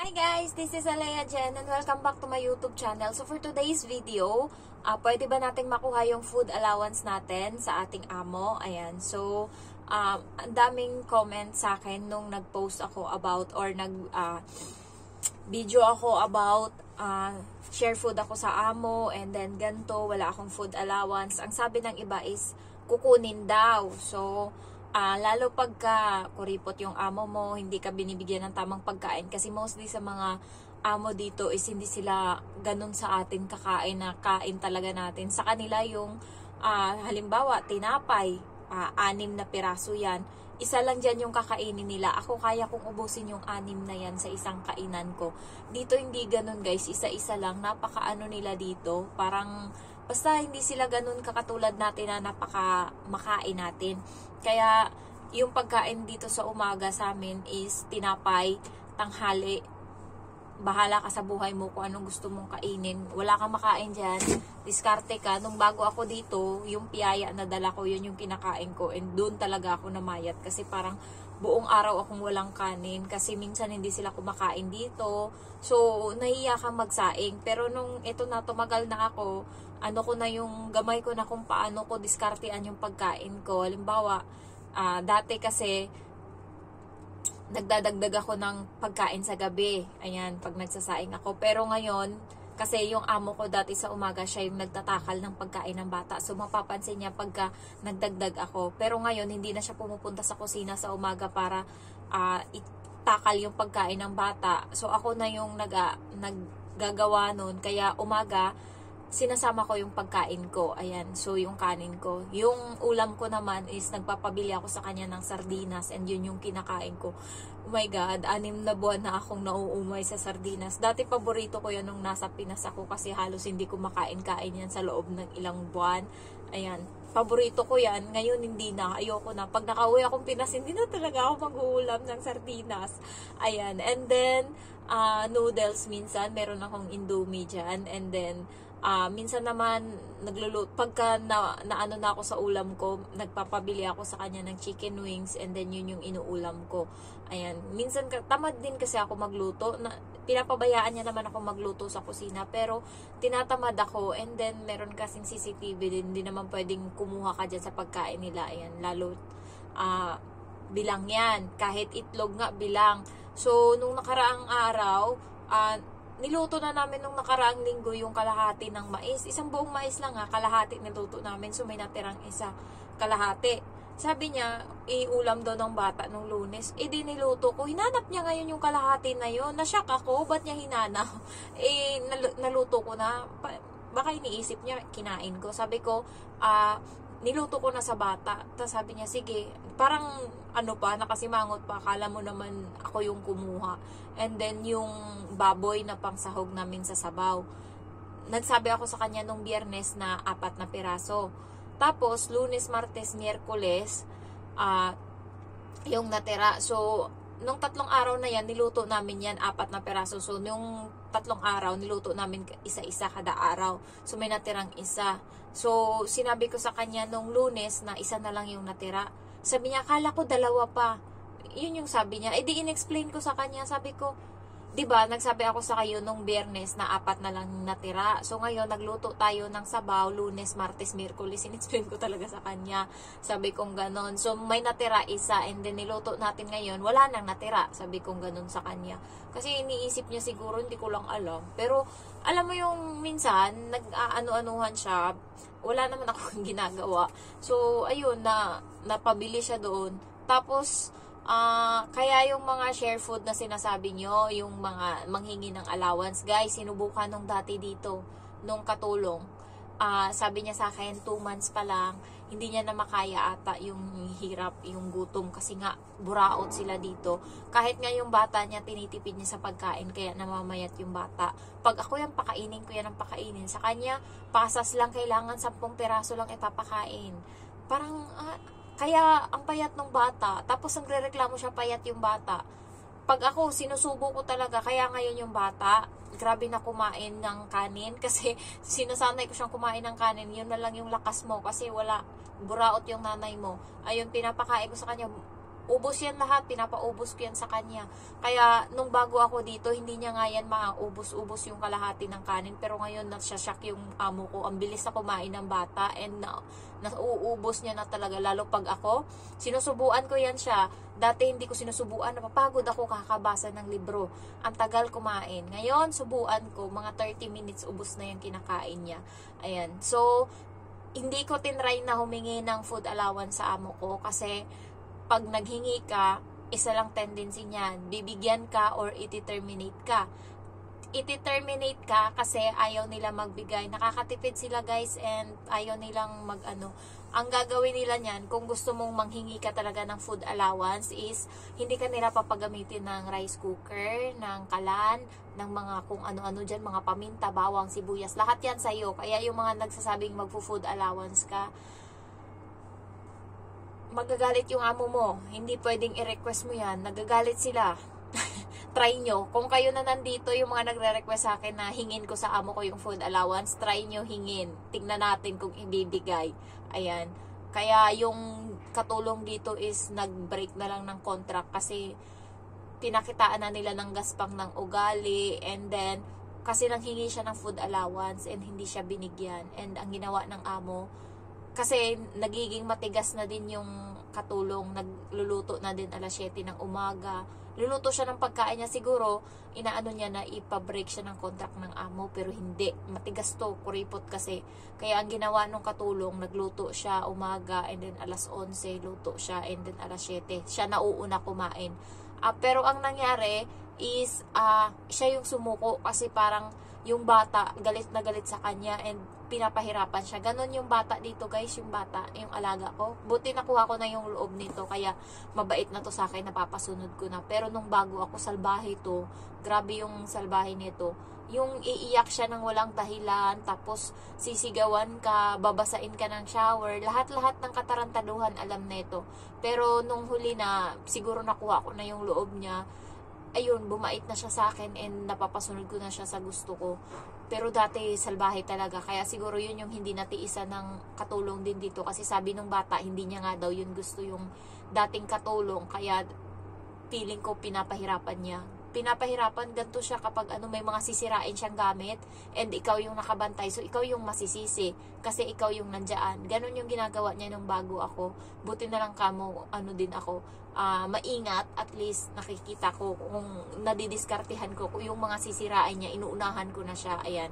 Hi guys, this is Alea Jen and welcome back to my YouTube channel. So for today's video, pwede ba nating makuha yung food allowance natin sa ating amo? Ayan, so ang daming comments sa akin nung nag-post ako about or video ako about share food ako sa amo and then ganto, wala akong food allowance. Ang sabi ng iba is kukunin daw. So lalo pagka kuripot yung amo mo, hindi ka binibigyan ng tamang pagkain kasi mostly sa mga amo dito is hindi sila ganun sa atin kakain na kain talaga natin. Sa kanila yung halimbawa tinapay, 6 na piraso yan, isa lang dyan yung kakainin nila. Ako kaya kong ubusin yung 6 na yan sa isang kainan ko. Dito hindi ganun guys, isa-isa lang, napakaano nila dito, parang basta hindi sila ganun kakatulad natin na makain natin. Kaya yung pagkain dito sa umaga sa amin is tinapay, tanghali, bahala ka sa buhay mo kung anong gusto mong kainin. Wala kang makain dyan, diskarte ka. Nung bago ako dito, yung piyaya na dala ko, yun yung kinakain ko. And doon talaga ako namayat kasi parang buong araw akong walang kanin kasi minsan hindi sila kumakain dito. So, nahiya kang magsaing. Pero nung ito na, tumagal na ako, ano ko na yung gamay ko na kung paano ko diskartean yung pagkain ko. Halimbawa, dati kasi nagdadagdag ako ng pagkain sa gabi. Ayan, pag nagsasaing ako. Pero ngayon, kasi yung amo ko dati sa umaga, siya yung nagtatakal ng pagkain ng bata. So, mapapansin niya pagka nagdagdag ako. Pero ngayon, hindi na siya pumupunta sa kusina sa umaga para itakal yung pagkain ng bata. So, ako na yung naggagawa nun. Kaya umaga, sinasama ko yung pagkain ko. Ayan, so yung kanin ko. Yung ulam ko naman is nagpapabili ako sa kanya ng sardinas and yun yung kinakain ko. Oh my God, 6 na buwan na akong nauumay sa sardinas. Dati paborito ko yan nung nasa Pinas ako kasi halos hindi ko makain-kain yan sa loob ng ilang buwan. Ayan, paborito ko yan. Ngayon hindi na, ayoko na. Pag nakauwi akong Pinas, hindi na talaga ako mag-uulam ng sardinas. Ayan, and then noodles minsan, meron akong Indomie dyan, and then minsan naman nagluluto pagka naano na ako sa ulam ko, nagpapabili ako sa kanya ng chicken wings and then yun yung inuulam ko. Ayan, minsan tamad din kasi ako magluto, pinapabayaan niya naman ako magluto sa kusina pero tinatamad ako, and then meron kasing CCTV din, hindi naman pwedeng kumuha ka dyan sa pagkain nila. Ayan, lalo bilang yan, kahit itlog nga bilang. So nung nakaraang araw, niluto na namin nung nakaraang linggo yung kalahati ng mais. Isang buong mais lang kalahati niluto namin. So may natirang isa, kalahati. Sabi niya, iulam daw ng bata nung Lunes. Di niluto ko. Hinanap niya ngayon yung kalahati na yun. Nashock ako, ba't niya hinanap? Naluto ko na. Baka iniisip niya, kinain ko. Sabi ko, niluto ko na sa bata. Tapos sabi niya, sige. Parang nakasimangot pa. Akala mo naman ako yung kumuha. And then yung baboy na pangsahog namin sa sabaw. Nagsabi ako sa kanya nung Biyernes na 4 na piraso. Tapos Lunes, Martes, Miyerkules, yung natira. So nung 3 araw na yan, niluto namin yan 4 na piraso. So nung 3 araw, niluto namin isa-isa kada araw. So may natirang isa. So sinabi ko sa kanya nung Lunes na isa na lang yung natira. Sabi niya, akala ko 2 pa. Yun yung sabi niya. Di in-explain ko sa kanya. Sabi ko, diba, nagsabi ako sa kayo nung Biyernes na 4 na lang natira. So ngayon, nagluto tayo ng sabaw, Lunes, Martes, Miyerkules. In-explain ko talaga sa kanya. Sabi kong ganon. So may natira isa, and then niluto natin ngayon, wala nang natira. Sabi kong ganon sa kanya. Kasi iniisip niya siguro, hindi ko lang alam. Pero alam mo yung minsan, nag-ano-anuhan siya, wala naman akong ginagawa. So ayun, napabili siya doon. Tapos kaya yung mga share food na sinasabi nyo, yung mga manghingi ng allowance, guys, sinubukan nung dati dito, nung katulong. Sabi niya sa akin, 2 months pa lang, hindi niya na makaya ata yung hirap, yung gutom, kasi nga, buraot sila dito. Kahit nga yung bata niya, tinitipid niya sa pagkain, kaya namamayat yung bata. Pag ako yan, pakainin ko yan ang pakainin. Sa kanya, pasas lang kailangan, 10 piraso lang ipapakain. Parang, kaya ang payat ng bata, tapos nagrereklamo siya payat yung bata. Pag ako, sinusubo ko talaga, kaya ngayon yung bata, grabe na kumain ng kanin, kasi sinasanay ko siyang kumain ng kanin, yun na lang yung lakas mo, kasi wala, buraot yung nanay mo. Ayun, pinapakain ko sa kanya, Ubos yan lahat, pinapaubos ko yan sa kanya. Kaya, nung bago ako dito, hindi niya nga yan maubos-ubos yung kalahati ng kanin. Pero ngayon, nasashock yung amo ko. Ang bilis na kumain ng bata and nauubos niya na talaga. Lalo pag ako, sinusubuan ko yan siya. Dati hindi ko sinusubuan, napapagod ako kakabasa ng libro. Ang tagal kumain. Ngayon, subuan ko, mga 30 minutes ubos na yung kinakain niya. Ayan. So, hindi ko tinry na humingi ng food allowance sa amo ko kasi pag naghingi ka, isa lang tendency niyan, bibigyan ka or iti-terminate ka. Iti-terminate ka kasi ayaw nila magbigay. Nakakatipid sila guys and ayaw nilang mag-ano. Ang gagawin nila niyan, kung gusto mong manghingi ka talaga ng food allowance is, hindi ka nila papagamitin ng rice cooker, ng kalan, ng mga kung ano-ano dyan, mga paminta, bawang, sibuyas. Lahat yan sa'yo. Kaya yung mga nagsasabing magpo-food allowance ka, magagalit yung amo mo. Hindi pwedeng i-request mo yan. Nagagalit sila. Try nyo. Kung kayo na nandito, yung mga nagre-request sa akin na hingin ko sa amo ko yung food allowance, try nyo hingin. Tingnan natin kung ibibigay. Ayan. Kaya yung katulong dito is nag-break na lang ng contract kasi pinakitaan na nila ng gaspang ng ugali and then kasi nanghingi siya ng food allowance and hindi siya binigyan. And ang ginawa ng amo, kasi nagiging matigas na din yung katulong, nagluluto na din alas 7 ng umaga. Luluto siya ng pagkain niya, siguro inaano niya na ipabreak siya ng contract ng amo, pero hindi, matigas to, kuripot kasi. Kaya ang ginawa nung katulong, nagluto siya umaga and then alas 11 luto siya and then alas 7 siya nauuna kumain. Pero ang nangyari is siya yung sumuko kasi parang yung bata galit na galit sa kanya and pinapahirapan siya. Ganon yung bata dito guys, yung bata, yung alaga ko. Buti nakuha ko na yung loob nito, kaya mabait na to sa akin, napapasunod ko na. Pero nung bago ako, salbahe to. Grabe yung salbahe nito. Yung iiyak siya ng walang dahilan, tapos sisigawan ka, babasain ka ng shower, lahat-lahat ng katarantaduhan alam nito. Pero nung huli na, siguro nakuha ko na yung loob niya, ayun, bumait na siya sa akin and napapasunod ko na siya sa gusto ko. Pero dati, salbahe talaga. Kaya siguro yun yung hindi natiisan ng katulong din dito. Kasi sabi nung bata, hindi niya nga daw yun gusto yung dating katulong. Kaya feeling ko pinapahirapan niya. Pinapahirapan, ganito siya kapag may mga sisirain siyang gamit and ikaw yung nakabantay. So, ikaw yung masisisi kasi ikaw yung nandyan. Ganon yung ginagawa niya nung bago ako. Buti na lang kamo, din ako. Maingat, at least nakikita ko kung nadidiskartihan ko kung yung mga sisirain niya, inuunahan ko na siya. Ayan.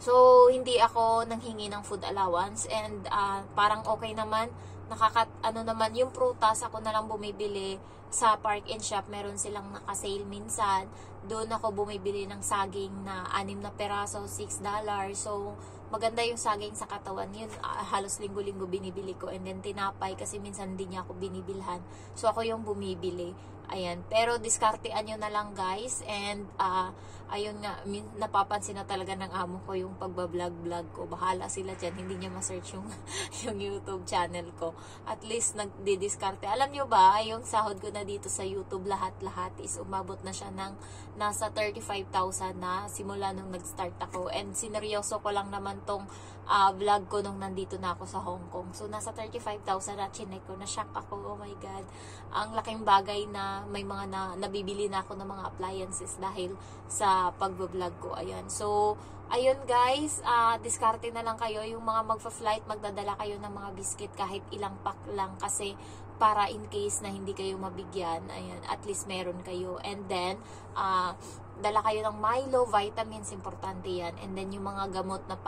So, hindi ako nanghingi ng food allowance and parang okay naman. Naman, yung prutas ako na lang bumibili sa Park and Shop. Meron silang naka-sale minsan. Doon ako bumibili ng saging na 6 na peraso, $6. So, maganda yung saging sa katawan. Yun, halos linggo-linggo binibili ko. And then, tinapay kasi minsan hindi niya ako binibilhan. So, ako yung bumibili. Ayan. Pero, diskartean nyo na lang guys. And, ayun nga, napapansin na talaga ng amo ko yung pagbablog-vlog ko. Bahala sila dyan. Hindi niya ma-search yung, yung YouTube channel ko. At least, nagdidiskarte. Alam nyo ba, yung sahod ko na dito sa YouTube, lahat-lahat is umabot na siya ng nasa 35,000 na simula nung nag-start ako. And sineryoso ko lang naman tong vlog ko nung nandito na ako sa Hong Kong. So, nasa 35,000 at chinek ko. Na-shock ako. Oh my God. Ang laking bagay na may mga nabibili na ako ng mga appliances dahil sa pag-vlog ko. Ayan. So, ayun guys. Diskarte na lang kayo. Yung mga magfa-flight, magdadala kayo ng mga biscuit kahit ilang pack lang kasi para in case na hindi kayo mabigyan. Ayan. At least meron kayo. And then, dala kayo ng Milo, vitamins, importante yan. And then, yung mga gamot na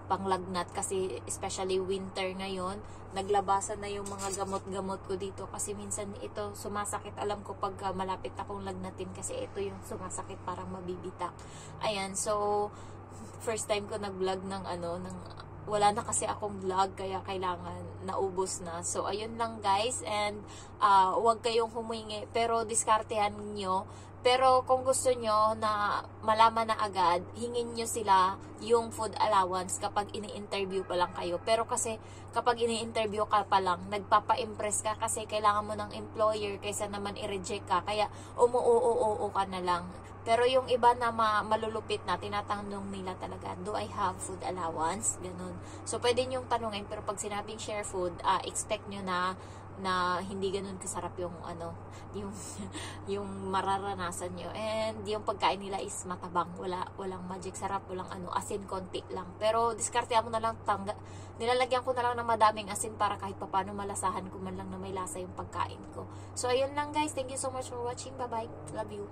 panglagnat kasi especially winter ngayon, naglabasan na yung mga gamot-gamot ko dito kasi minsan ito sumasakit. Alam ko pag malapit akong lagnatin kasi ito yung sumasakit, parang mabibitak. Ayan, so first time ko nag-vlog ng wala na kasi akong vlog kaya kailangan naubos na. So ayun lang guys, and huwag kayong humingi pero diskartehan nyo. Pero kung gusto nyo na malaman na agad, hingin nyo sila yung food allowance kapag ini-interview pa lang kayo. Pero kasi kapag ini-interview ka pa lang, nagpapa-impress ka kasi kailangan mo ng employer kaysa naman i-reject ka. Kaya umuo ka na lang. Pero yung iba na malulupit na, tinatanong nila talaga, do I have food allowance? Ganun. So, pwede nyong tanungin, pero pag sinabing share food, expect nyo na na hindi ganun kasarap yung yung yung mararanasan nyo. And yung pagkain nila is matabang, walang magic sarap, walang asin konti lang. Pero diskartehan mo na lang, nilalagyan ko na lang ng madaming asin para kahit papaano malasahan ko man lang na may lasa yung pagkain ko. So ayun lang guys, thank you so much for watching. Bye bye, love you.